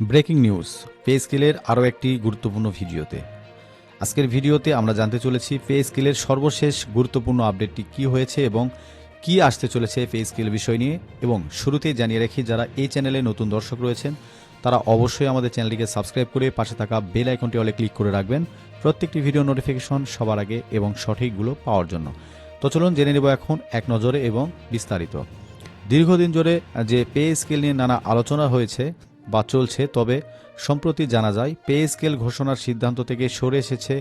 Breaking news pay স্কেলের আরও একটি গুরুত্বপূর্ণ ভিডিওতে। আজকের ভিডিওতে আমরা জানতে চলেছি পে স্কেলের সর্বশেষ গুরুত্বপূর্ণ আপডেটটি কী হয়েছে এবং কি আসতে চলেছে পে স্কেল বিষয় নিয়ে। এবং শুরুতেই জানিয়ে রাখি, যারা এই চ্যানেলে নতুন দর্শক রয়েছেন তারা অবশ্যই আমাদের চ্যানেলটিকে সাবস্ক্রাইব করে পাশে থাকা বেল আইকনটি অলে ক্লিক করে রাখবেন প্রত্যেকটি ভিডিও নোটিফিকেশন সবার আগে এবং সঠিকগুলো পাওয়ার জন্য। তো চলুন জেনে নেব এখন এক নজরে এবং বিস্তারিত। দীর্ঘদিন ধরে যে পে স্কেল নিয়ে নানা আলোচনা হয়েছে বা চলছে, তবে সম্প্রতি জানা যায় পে স্কেল ঘোষণার সিদ্ধান্ত থেকে সরে এসেছে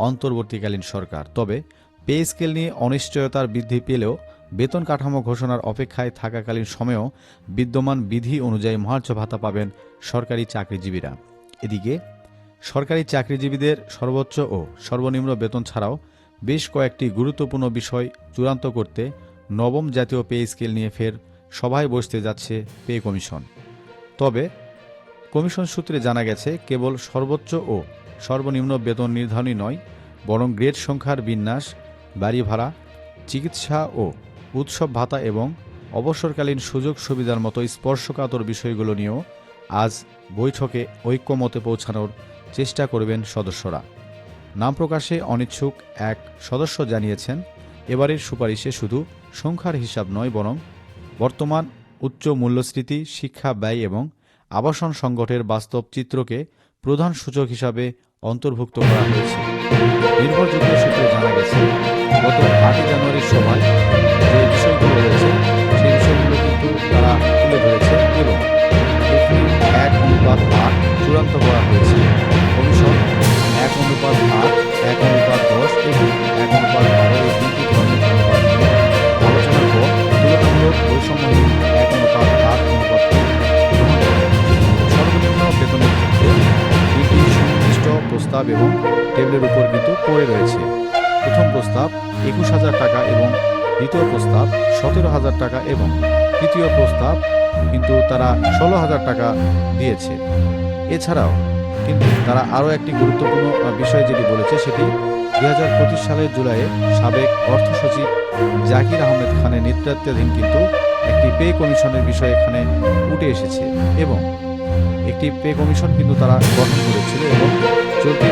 অন্তর্বর্তীকালীন সরকার। তবে পে স্কেল নিয়ে অনিশ্চয়তার বৃদ্ধি পেলেও বেতন কাঠামো ঘোষণার অপেক্ষায় থাকাকালীন সময়েও বিদ্যমান বিধি অনুযায়ী মহার্ঘ ভাতা পাবেন সরকারি চাকরিজীবীরা। এদিকে সরকারি চাকরিজীবীদের সর্বোচ্চ ও সর্বনিম্ন বেতন ছাড়াও বেশ কয়েকটি গুরুত্বপূর্ণ বিষয় চূড়ান্ত করতে নবম জাতীয় পে স্কেল নিয়ে ফের সভায় বসতে যাচ্ছে পে কমিশন। তবে কমিশন সূত্রে জানা গেছে, কেবল সর্বোচ্চ ও সর্বনিম্ন বেতন নির্ধারণই নয়, বরং গ্রেড সংখ্যার বিন্যাস, বাড়ি ভাড়া, চিকিৎসা ও উৎসব ভাতা এবং অবসরকালীন সুযোগ সুবিধার মতো স্পর্শকাতর বিষয়গুলো নিয়েও আজ বৈঠকে ঐক্যমতে পৌঁছানোর চেষ্টা করবেন সদস্যরা। নাম প্রকাশে অনিচ্ছুক এক সদস্য জানিয়েছেন, এবারের সুপারিশে শুধু সংখ্যার হিসাব নয়, বরং বর্তমান উচ্চ মূল্যস্ফীতি, শিক্ষা ব্যয় এবং আবাসন সংকটের বাস্তব চিত্রকে প্রধান সূচক হিসাবে অন্তর্ভুক্ত করা হয়েছে। নির্ভরযোগ্য সূত্রে জানা গেছে, গত 8 জানুয়ারির সভায় যে বিষয়গুলো রয়েছে সেই বিষয়গুলো কিন্তু তারা তুলে ধরেছে এবং এখানে 1:8 চূড়ান্ত করা হয়েছে। কমিশন 1:8, 1:10 এবং 1:12 এই দুটি ধরনের অনুপাত নিয়ে আলোচনার পর তুলনামূলক বৈষম্যহীন 1:8 অনুপাতটি গ্রহণ করে। সর্বনিম্ন বেতনের ক্ষেত্রে দুটি সুনির্দিষ্ট প্রস্তাব এবং টেবিলের উপর কিন্তু পড়ে রয়েছে। প্রথম প্রস্তাব 21,000 টাকা এবং দ্বিতীয় প্রস্তাব 17,000 টাকা এবং তৃতীয় প্রস্তাব কিন্তু তারা 16,000 টাকা দিয়েছে। এছাড়াও কিন্তু তারা আরও একটি গুরুত্বপূর্ণ বিষয় যেটি বলেছে, সেটি 2025 সালের জুলাইয়ে সাবেক অর্থ সচিব জাকির আহমেদ খানের নেতৃত্বাধীন কিন্তু একটি পে কমিশনের বিষয় এখানে উঠে এসেছে এবং একটি পে কমিশন কিন্তু তারা গঠন করেছিল এবং চলতি